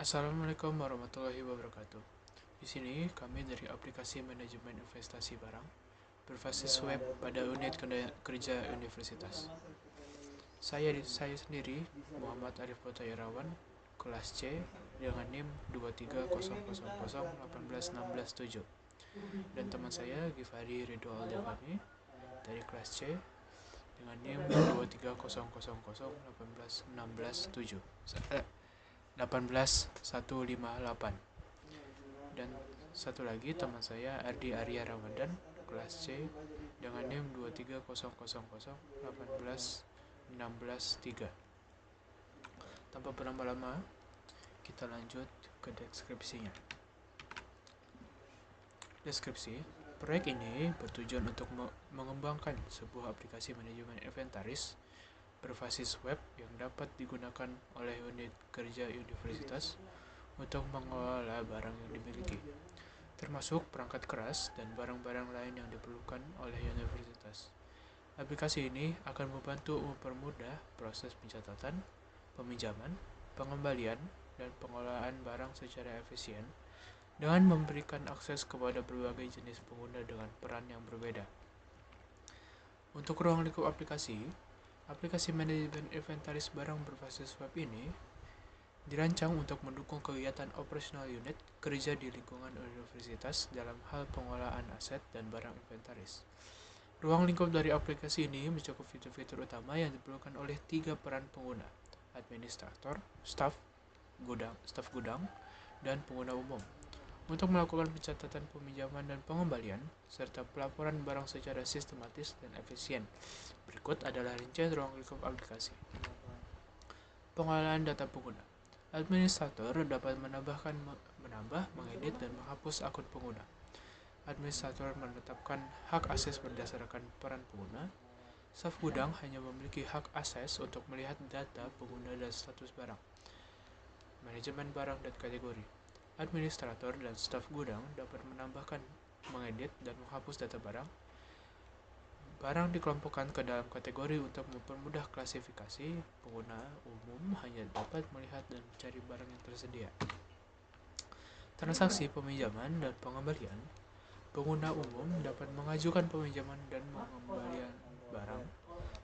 Assalamualaikum warahmatullahi wabarakatuh. Di sini kami dari aplikasi manajemen investasi barang berbasis web pada unit kerja universitas. Saya sendiri Muhammad Arif Irawan, kelas C dengan NIM 23000186167, dan teman saya Gifari Ridho Aldefami dari kelas C dengan NIM 23000186158, dan satu lagi teman saya Ardi Arya Ramadan, kelas C dengan NIM 23000186163. Tanpa berlama-lama, kita lanjut ke deskripsinya. Deskripsi, proyek ini bertujuan untuk mengembangkan sebuah aplikasi manajemen inventaris berbasis web yang dapat digunakan oleh unit kerja universitas untuk mengelola barang yang dimiliki, termasuk perangkat keras dan barang-barang lain yang diperlukan oleh universitas. Aplikasi ini akan membantu mempermudah proses pencatatan, peminjaman, pengembalian, dan pengelolaan barang secara efisien dengan memberikan akses kepada berbagai jenis pengguna dengan peran yang berbeda. Untuk ruang lingkup aplikasi manajemen inventaris barang berbasis web ini dirancang untuk mendukung kegiatan operasional unit kerja di lingkungan universitas dalam hal pengelolaan aset dan barang inventaris. Ruang lingkup dari aplikasi ini mencakup fitur-fitur utama yang diperlukan oleh 3 peran pengguna: administrator, staf gudang, dan pengguna umum, untuk melakukan pencatatan peminjaman dan pengembalian, serta pelaporan barang secara sistematis dan efisien. Berikut adalah rincian ruang lingkup aplikasi. Pengelolaan data pengguna. Administrator dapat menambah, mengedit, dan menghapus akun pengguna. Administrator menetapkan hak akses berdasarkan peran pengguna. Staf gudang hanya memiliki hak akses untuk melihat data pengguna dan status barang. Manajemen barang dan kategori. Administrator dan staf gudang dapat menambahkan, mengedit, dan menghapus data barang. Barang dikelompokkan ke dalam kategori untuk mempermudah klasifikasi. Pengguna umum hanya dapat melihat dan mencari barang yang tersedia. Transaksi peminjaman dan pengembalian. Pengguna umum dapat mengajukan peminjaman dan pengembalian barang.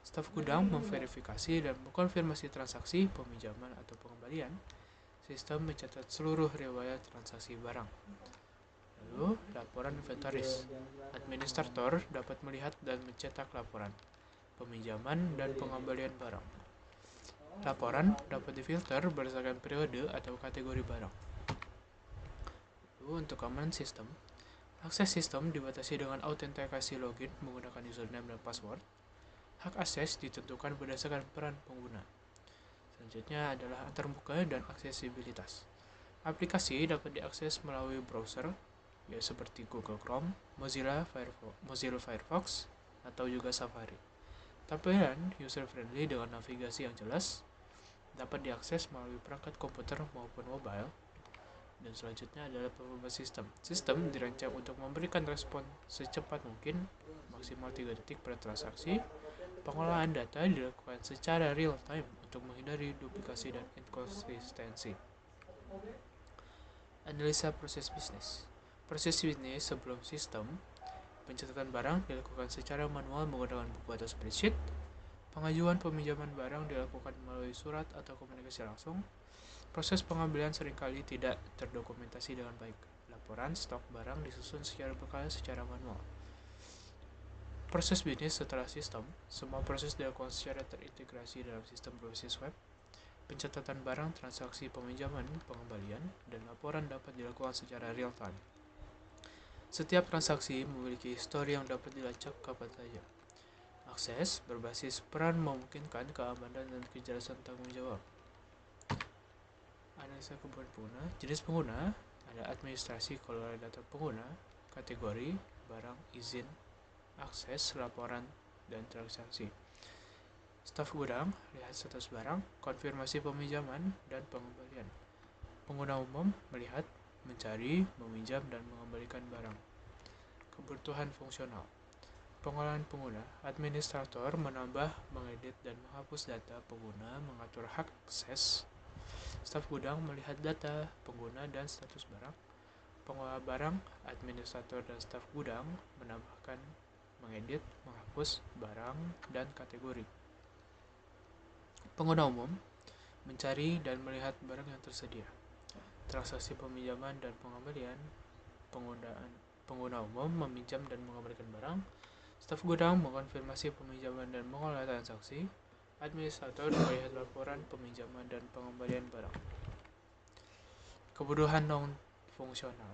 Staf gudang memverifikasi dan mengkonfirmasi transaksi peminjaman atau pengembalian. Sistem mencatat seluruh riwayat transaksi barang. Lalu, laporan inventaris. Administrator dapat melihat dan mencetak laporan peminjaman dan pengembalian barang. Laporan dapat difilter berdasarkan periode atau kategori barang. Lalu, untuk keamanan sistem, akses sistem dibatasi dengan autentikasi login menggunakan username dan password. Hak akses ditentukan berdasarkan peran pengguna. Selanjutnya adalah antarmuka dan aksesibilitas. Aplikasi dapat diakses melalui browser, ya seperti Google Chrome, Mozilla Firefox, atau juga Safari. Tampilan user-friendly dengan navigasi yang jelas dapat diakses melalui perangkat komputer maupun mobile. Dan selanjutnya adalah performa sistem. Sistem dirancang untuk memberikan respon secepat mungkin, maksimal 3 detik per transaksi. Pengolahan data dilakukan secara real time untuk menghindari duplikasi dan inkonsistensi. Analisa proses bisnis. Proses bisnis sebelum sistem. Pencatatan barang dilakukan secara manual menggunakan buku atau spreadsheet. Pengajuan peminjaman barang dilakukan melalui surat atau komunikasi langsung. Proses pengambilan seringkali tidak terdokumentasi dengan baik. Laporan stok barang disusun secara berkala secara manual. Proses bisnis setelah sistem. Semua proses dilakukan secara terintegrasi dalam sistem berbasis web. Pencatatan barang, transaksi peminjaman, pengembalian, dan laporan dapat dilakukan secara real time. Setiap transaksi memiliki histori yang dapat dilacak kapan saja. Akses berbasis peran memungkinkan keamanan dan kejelasan tanggung jawab. Analisa kebutuhan pengguna. Jenis pengguna ada administrasi, kelola data pengguna, kategori, barang, izin, akses, laporan, dan transaksi. Staf gudang, lihat status barang, konfirmasi peminjaman, dan pengembalian. Pengguna umum, melihat, mencari, meminjam, dan mengembalikan barang. Kebutuhan fungsional. Pengolahan pengguna. Administrator menambah, mengedit, dan menghapus data pengguna, mengatur hak akses. Staf gudang melihat data pengguna dan status barang. Pengelola barang, administrator, dan staf gudang menambahkan, mengedit, menghapus barang dan kategori. Pengguna umum mencari dan melihat barang yang tersedia. Transaksi peminjaman dan pengembalian. Pengguna umum meminjam dan mengembalikan barang. Staf gudang mengkonfirmasi peminjaman dan mengolah transaksi. Administrator melihat laporan peminjaman dan pengembalian barang. Kebutuhan non-fungsional.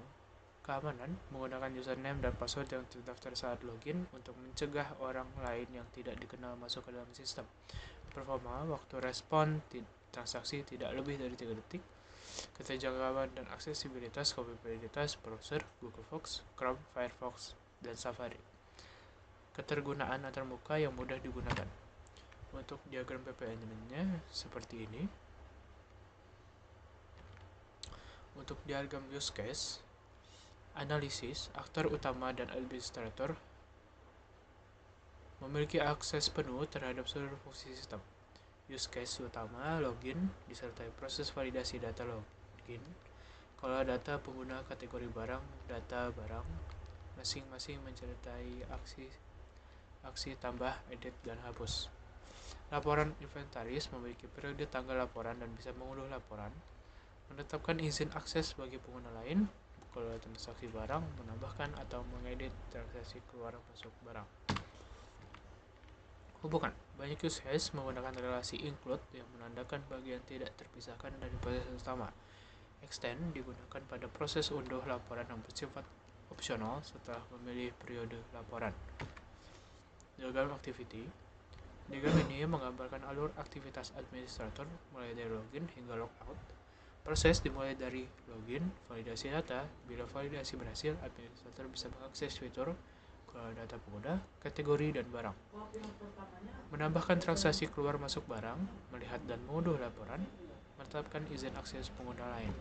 Keamanan menggunakan username dan password yang terdaftar saat login untuk mencegah orang lain yang tidak dikenal masuk ke dalam sistem. Performa waktu respon transaksi tidak lebih dari 3 detik. Keterjangkauan dan aksesibilitas kompatibilitas browser Google Fox, Chrome, Firefox, dan Safari. Ketergunaan antarmuka yang mudah digunakan. Untuk diagram PPN-nya seperti ini. Untuk diagram use case, analisis, aktor utama dan administrator memiliki akses penuh terhadap seluruh fungsi sistem. Use case utama, login, disertai proses validasi data login, kalau data pengguna kategori barang, data barang, masing-masing mencertai aksi tambah, edit, dan hapus. Laporan inventaris memiliki periode tanggal laporan dan bisa mengunduh laporan. Menetapkan izin akses bagi pengguna lain, kalau transaksi barang, menambahkan atau mengedit transaksi keluar masuk barang. Hubungan. Banyak use case menggunakan relasi include yang menandakan bagian tidak terpisahkan dari proses utama. Extend digunakan pada proses unduh laporan yang bersifat opsional setelah memilih periode laporan. Diagram activity. Diagram ini menggambarkan alur aktivitas administrator mulai dari login hingga logout. Proses dimulai dari login, validasi data. Bila validasi berhasil, administrator bisa mengakses fitur data pengguna, kategori, dan barang. Menambahkan transaksi keluar masuk barang, melihat dan mengunduh laporan, menetapkan izin akses pengguna lain.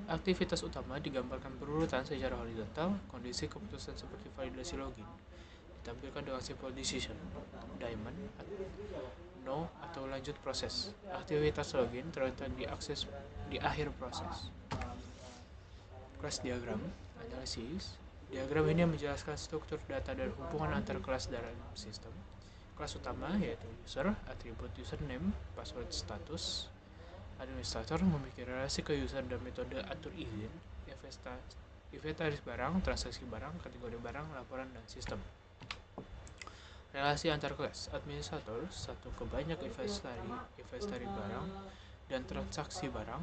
Aktivitas utama digambarkan berurutan secara horizontal. Kondisi keputusan seperti validasi login ditampilkan dengan simple decision, diamond, no, atau lanjut proses. Aktivitas login terletak di akses di akhir proses. Kelas diagram, analisis. Diagram ini menjelaskan struktur data dan hubungan antar kelas dalam sistem. Kelas utama yaitu user, atribut username, password, status. Administrator memiliki relasi ke user dan metode atur izin, inventaris barang, transaksi barang, kategori barang, laporan, dan sistem. Relasi antar kelas. Administrator satu ke banyak inventaris barang dan transaksi barang.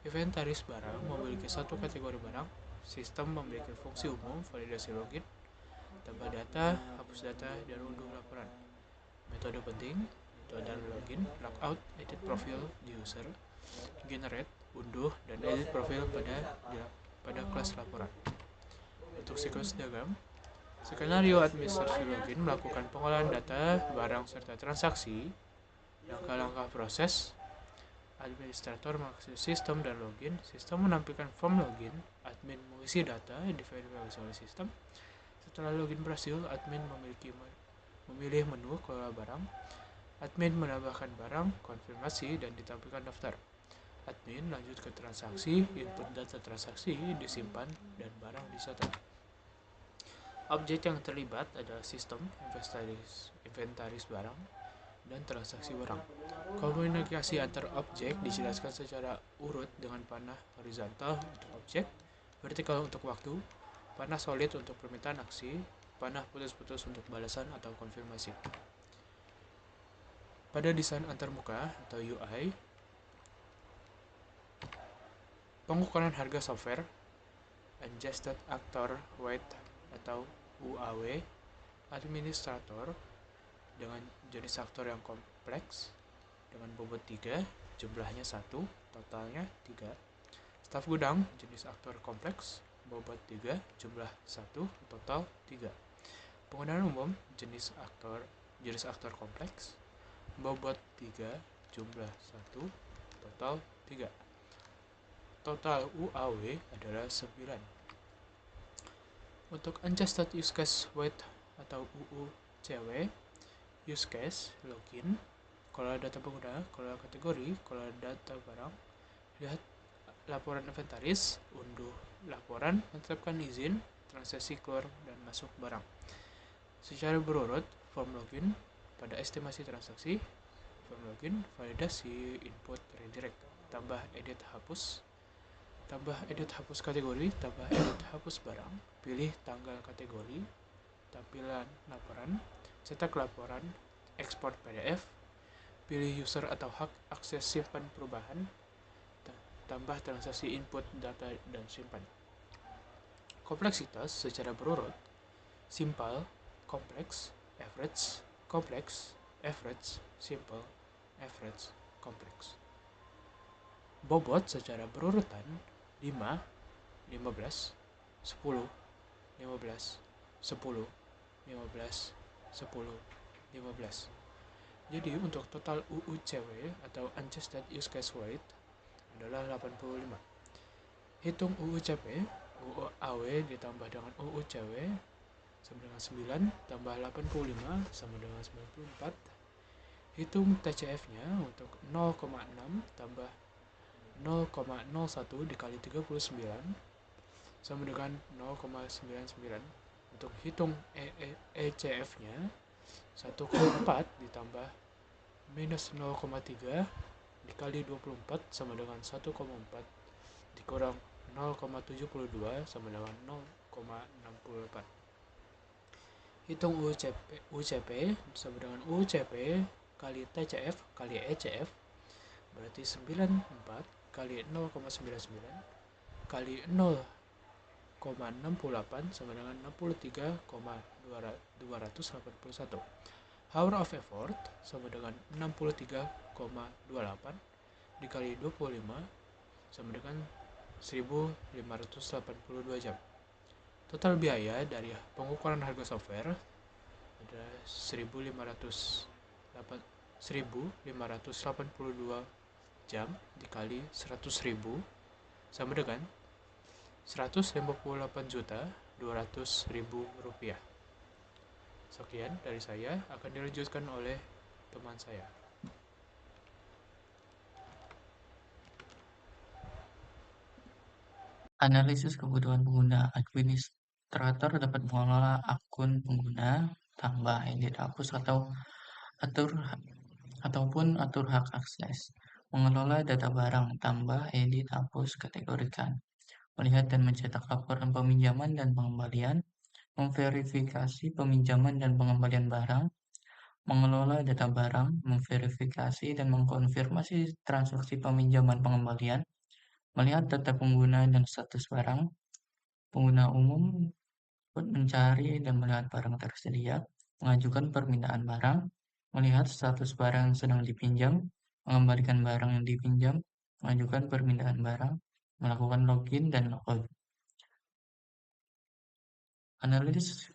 Inventaris barang memiliki satu kategori barang. Sistem memiliki fungsi umum, validasi login, tambah data, hapus data, dan unduh laporan. Metode penting, metode login, logout, edit profil di user, generate, unduh, dan edit profil pada kelas laporan. Untuk siklus diagram, skenario administrasi login melakukan pengolahan data, barang, serta transaksi. Langkah-langkah proses. Administrator mengakses sistem dan login. Sistem menampilkan form login. Admin mengisi data yang diverifikasi oleh sistem. Setelah login berhasil, admin memilih menu kelola barang. Admin menambahkan barang, konfirmasi, dan ditampilkan daftar. Admin lanjut ke transaksi, input data transaksi, disimpan, dan barang dicatat. Objek yang terlibat adalah sistem, inventaris barang, dan transaksi barang. Komunikasi antar objek dijelaskan secara urut dengan panah horizontal untuk objek, vertikal untuk waktu, panah solid untuk permintaan aksi, panah putus-putus untuk balasan atau konfirmasi. Pada desain antarmuka atau UI, pengukuran harga software, Adjusted Actor Weight atau UAW, administrator dengan jenis aktor yang kompleks dengan bobot 3, jumlahnya 1, totalnya 3. Staf gudang jenis aktor kompleks, bobot 3, jumlah 1, total 3. Penggunaan umum jenis aktor kompleks, bobot 3, jumlah 1, total 3. Total UAW adalah 9. Untuk Adjusted Use Case Weight atau UUCW, use case, login, kelola data pengguna, kelola kategori, kelola data barang, lihat laporan inventaris, unduh laporan, menetapkan izin, transaksi keluar dan masuk barang. Secara berurut, form login pada estimasi transaksi, form login, validasi input redirect, tambah edit hapus, tambah edit hapus kategori, tambah edit hapus barang, pilih tanggal kategori, tampilan laporan, cetak laporan, ekspor PDF, pilih user atau hak akses simpan perubahan, tambah transaksi input data dan simpan. Kompleksitas secara berurut, simple, kompleks, average, simple, average, kompleks. Bobot secara berurutan 5, 15, 10, 15, 10, 15, 10, 15. Jadi untuk total UUCW atau Unadjusted Use Case Weight adalah 85. Hitung UUCP, UAW ditambah dengan UUCW sama dengan 9 tambah 85 sama dengan 94. Hitung TCF-nya untuk 0,6 tambah 0,01 dikali 39 sama dengan 0,99. Untuk hitung ECF-nya 1,4 ditambah minus 0,3 dikali 24 sama dengan 1,4 dikurang 0,72 sama dengan 0,64. Hitung UCP sama dengan UCP kali TCF kali ECF berarti 94 kali 0,99 kali 0,68 sama dengan 63,281. Hour of effort sama dengan 63,28 dikali 25 sama dengan 1582 jam. Total biaya dari pengukuran harga software ada 1582 jam dikali 100.000 sama dengan 158.200.000 rupiah. Sekian dari saya, akan dilanjutkan oleh teman saya. Analisis kebutuhan pengguna. Administrator dapat mengelola akun pengguna, tambah, edit, hapus, atur hak akses. Mengelola data barang, tambah, edit, hapus, kategorikan. Melihat dan mencetak laporan peminjaman dan pengembalian. Memverifikasi peminjaman dan pengembalian barang. Mengelola data barang, memverifikasi dan mengkonfirmasi transaksi peminjaman pengembalian. Melihat data pengguna dan status barang. Pengguna umum dapat mencari dan melihat barang tersedia, mengajukan permintaan barang, melihat status barang yang sedang dipinjam, mengembalikan barang yang dipinjam, mengajukan permintaan barang, melakukan login dan logout.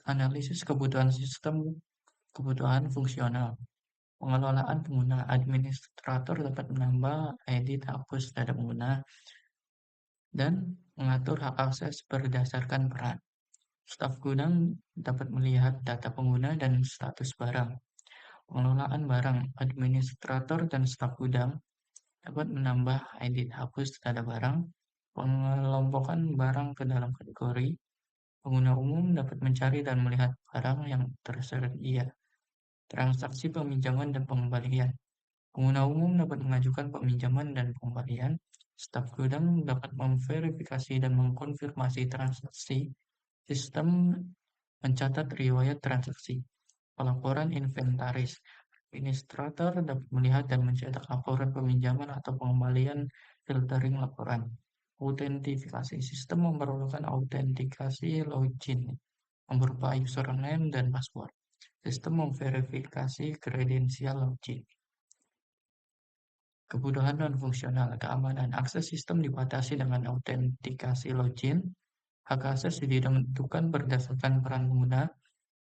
Analisis kebutuhan sistem, kebutuhan fungsional. Pengelolaan pengguna. Administrator dapat menambah, edit, hapus data pengguna, dan mengatur hak akses berdasarkan peran. Staf gudang dapat melihat data pengguna dan status barang. Pengelolaan barang. Administrator dan staf gudang dapat menambah, edit, hapus data barang. Pengelompokan barang ke dalam kategori. Pengguna umum dapat mencari dan melihat barang yang tersedia. Transaksi peminjaman dan pengembalian. Pengguna umum dapat mengajukan peminjaman dan pengembalian. Staf gudang dapat memverifikasi dan mengkonfirmasi transaksi. Sistem mencatat riwayat transaksi. Pelaporan inventaris. Administrator dapat melihat dan mencetak laporan peminjaman atau pengembalian, filtering laporan. Autentifikasi. Sistem memerlukan autentikasi login yang berupa username dan password. Sistem memverifikasi kredensial login. Kebutuhan non-fungsional. Keamanan. Akses sistem dibatasi dengan autentikasi login. Hak akses ditentukan berdasarkan peran pengguna,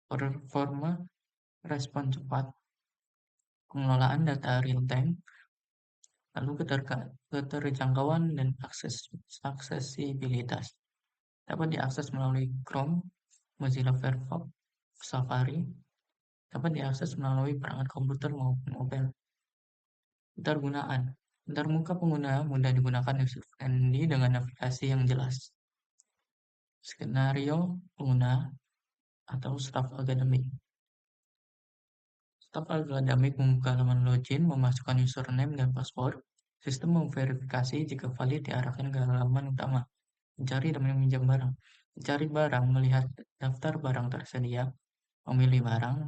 performa, respon cepat, pengelolaan data real-time, lalu keterjangkauan dan aksesibilitas. Dapat diakses melalui Chrome, Mozilla Firefox, Safari. Dapat diakses melalui perangkat komputer maupun mobile. Ketergunaan. Antarmuka pengguna mudah digunakan user friendly dengan navigasi yang jelas. Skenario pengguna atau staf akademik. Staf akademik membuka halaman login, memasukkan username dan password. Sistem memverifikasi jika valid diarahkan ke halaman utama. Mencari dan meminjam barang. Mencari barang, melihat daftar barang tersedia, memilih barang.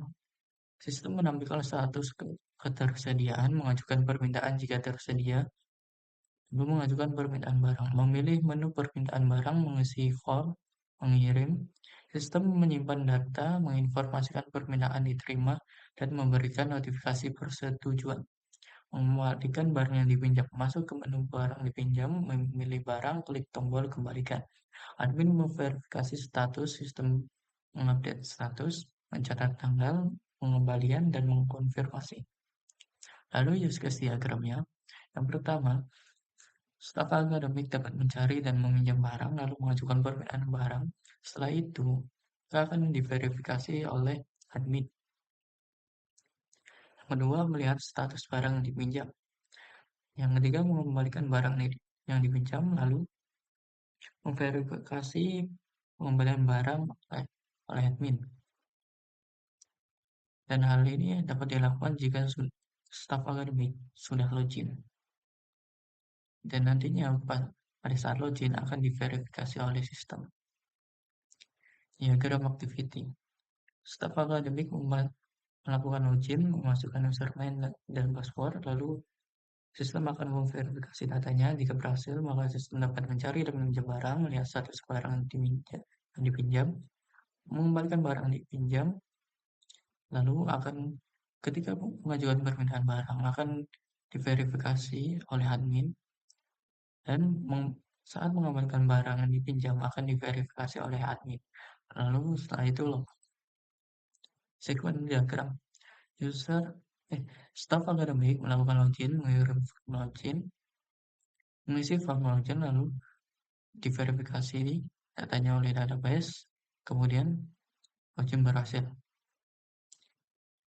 Sistem menampilkan status ketersediaan, mengajukan permintaan jika tersedia, belum mengajukan permintaan barang, memilih menu permintaan barang, mengisi form, mengirim. Sistem menyimpan data, menginformasikan permintaan diterima, dan memberikan notifikasi persetujuan. Mengembalikan barang yang dipinjam, masuk ke menu barang dipinjam, memilih barang, klik tombol kembalikan. Admin memverifikasi status, sistem mengupdate status, mencatat tanggal pengembalian, dan mengkonfirmasi. Lalu use case diagramnya. Yang pertama, staf akademik dapat mencari dan meminjam barang, lalu mengajukan permintaan barang. Setelah itu, akan diverifikasi oleh admin. Yang kedua, melihat status barang yang dipinjam. Yang ketiga, mengembalikan barang yang dipinjam, lalu memverifikasi pengembalian barang oleh admin. Dan hal ini dapat dilakukan jika staf akademik sudah login. Dan nantinya pada saat login akan diverifikasi oleh sistem. Diagram activity. Staf akademik melakukan login, memasukkan username dan password, lalu sistem akan memverifikasi datanya. Jika berhasil, maka sistem dapat mencari dan meminjam barang, melihat status barang yang dipinjam, mengembalikan barang yang dipinjam, lalu ketika mengajukan permintaan barang akan diverifikasi oleh admin, dan saat mengembalikan barang yang dipinjam akan diverifikasi oleh admin. Lalu setelah itu sequence diagram. Staf akademik melakukan login, mengirim form login, mengisi form login, lalu diverifikasi datanya oleh database, kemudian login berhasil.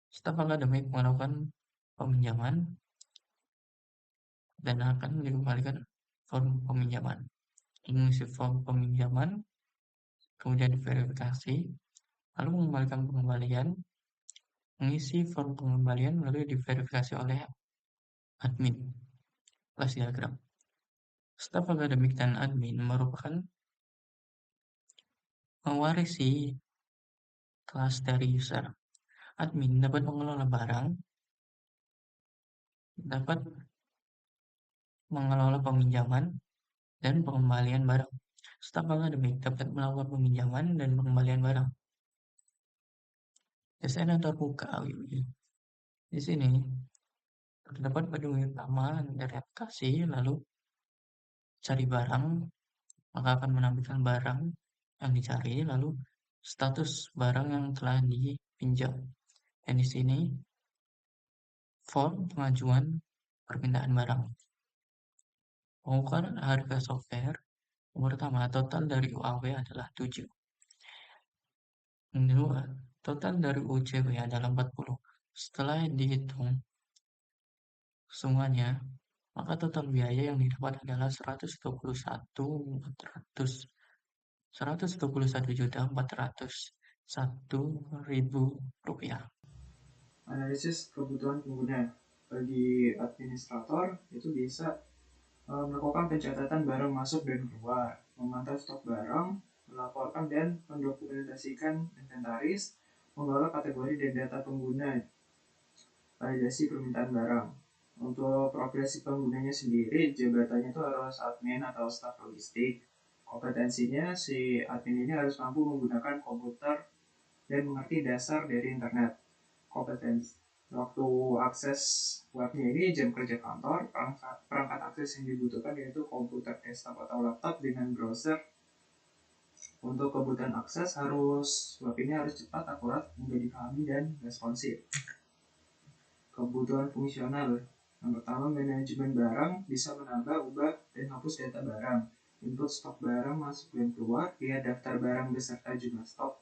Staf akademik melakukan peminjaman dan akan dikembalikan form peminjaman. Mengisi form peminjaman, kemudian diverifikasi, lalu mengembalikan pengembalian, mengisi form pengembalian, lalu diverifikasi oleh admin. Kelas diagram. Staf akademik dan admin merupakan mewarisi kelas dari user. Admin dapat mengelola barang, dapat mengelola peminjaman dan pengembalian barang. Staf akademik dapat melakukan peminjaman dan pengembalian barang. Desain terbuka. Di sini terdapat menu utama dari aplikasi, lalu cari barang, maka akan menampilkan barang yang dicari, lalu status barang yang telah dipinjam. Dan di sini form pengajuan permintaan barang. Pengukuran harga software. Yang pertama, total dari UAW adalah 7. Kedua, total dari UCW adalah 40. Setelah dihitung semuanya, maka total biaya yang didapat adalah 121.401.401.000 rupiah. Analisis kebutuhan pengguna. Bagi administrator itu bisa melakukan pencatatan barang masuk dan keluar, memantau stok barang, melaporkan dan mendokumentasikan inventaris, mengelola kategori dan data pengguna, validasi permintaan barang. Untuk profesi penggunanya sendiri, jabatannya itu harus admin atau staf logistik. Kompetensinya si admin ini harus mampu menggunakan komputer dan mengerti dasar dari internet. Kompetensi waktu akses webnya ini jam kerja kantor, perangkat akses yang dibutuhkan yaitu komputer desktop atau laptop dengan browser. Untuk kebutuhan akses web ini harus cepat, akurat, mudah dipahami dan responsif. Kebutuhan fungsional. Yang pertama, manajemen barang, bisa menambah, ubah, dan hapus data barang. Input stok barang masuk dan keluar, lihat daftar barang beserta jumlah stok.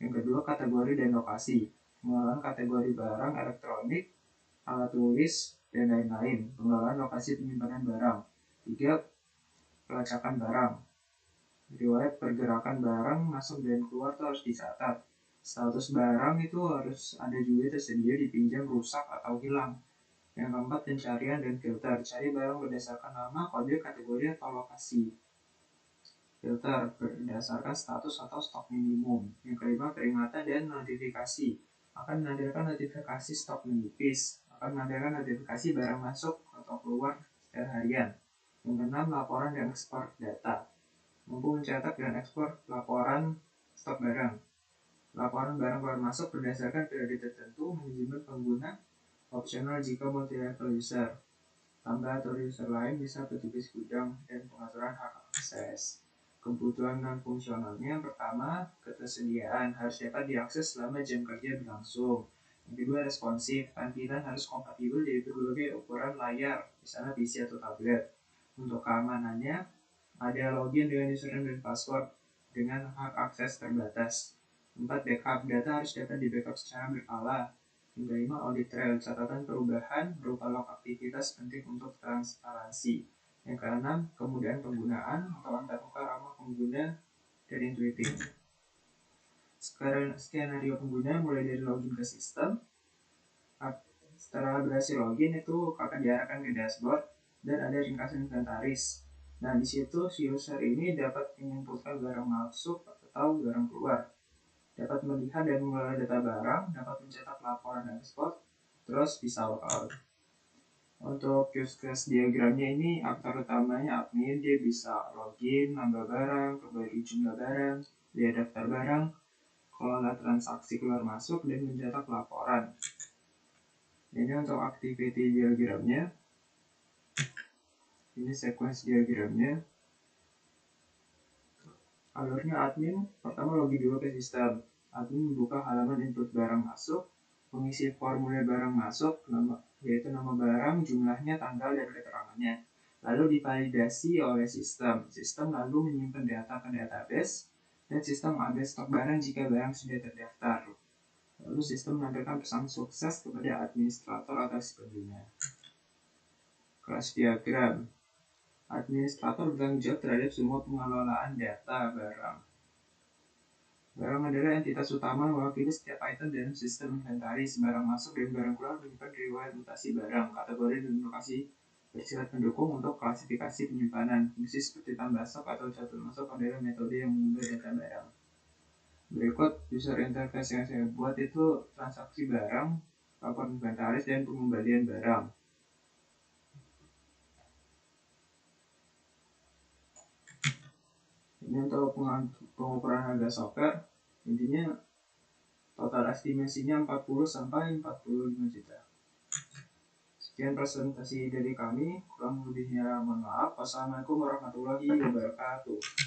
Yang kedua, kategori dan lokasi. Mengelola kategori barang elektronik, alat tulis, dan lain-lain. Pengelolaan lokasi penyimpanan barang. 3. Pelacakan barang. Riwayat pergerakan barang masuk dan keluar itu harus dicatat. Status barang itu harus ada juga tersedia, dipinjam, rusak, atau hilang. Yang keempat, pencarian dan filter. Cari barang berdasarkan nama, kode, kategori, atau lokasi. Filter berdasarkan status atau stok minimum. Yang kelima, peringatan dan notifikasi. Akan menampilkan notifikasi stok menipis. Akan menampilkan notifikasi barang masuk atau keluar secara harian. Yang keenam, laporan dan ekspor data. Mampu mencetak dan ekspor laporan stok barang. Laporan barang keluar masuk berdasarkan periode tertentu, manajemen pengguna, opsional jika multi-level user. Tambah atau user lain bisa petugas gudang dan pengaturan hak akses. Kebutuhan non fungsionalnya, yang pertama, ketersediaan harus dapat diakses selama jam kerja berlangsung. Yang kedua, responsif, tampilan harus kompatibel dari berbagai ukuran layar, misalnya PC atau tablet. Untuk keamanannya, ada login dengan username dan password dengan hak akses terbatas. 4. Backup, data harus dapat di backup secara berkala. Yang kelima, audit trail, catatan perubahan berupa log aktivitas penting untuk transparansi. Yang keenam, kemudahan penggunaan atau antarmuka ramah pengguna dan intuitif. Skenario pengguna mulai dari login ke sistem. Setelah berhasil login itu akan diarahkan ke dashboard dan ada ringkasan inventaris. Nah, di situ si user ini dapat menyimpulkan barang masuk atau barang keluar, dapat melihat dan mengelola data barang, dapat mencetak laporan dan ekspor, terus bisa logout. Untuk use case diagramnya ini, aktor utamanya admin, dia bisa login, nambah barang, kembali jumlah barang, lihat daftar barang, kelola transaksi keluar masuk, dan mencetak laporan. Ini untuk activity diagramnya. Ini sequence diagramnya. Alurnya admin, pertama login dulu ke sistem. Admin membuka halaman input barang masuk, mengisi formulir barang masuk, yaitu nama barang, jumlahnya, tanggal, dan keterangannya. Lalu divalidasi oleh sistem. Sistem lalu menyimpan data ke database, dan sistem update stok barang jika barang sudah terdaftar. Lalu sistem menampilkan pesan sukses kepada administrator atau si pengguna. Kelas diagram. Administrator bertanggung jawab terhadap semua pengelolaan data barang. Barang adalah entitas utama mewakili setiap item dalam sistem inventaris. Barang masuk dan barang keluar menyimpan riwayat mutasi barang, kategori dan lokasi bersifat pendukung untuk klasifikasi penyimpanan. Fungsi seperti tambah stok atau catat masuk adalah metode yang mengubah data barang. Berikut user interface yang saya buat itu transaksi barang, laporan inventaris, dan pengembalian barang. Ini untuk pengukuran harga software, intinya total estimasinya 40 sampai 45 juta. Sekian presentasi dari kami, kurang lebihnya mohon maaf. Wassalamualaikum warahmatullahi wabarakatuh.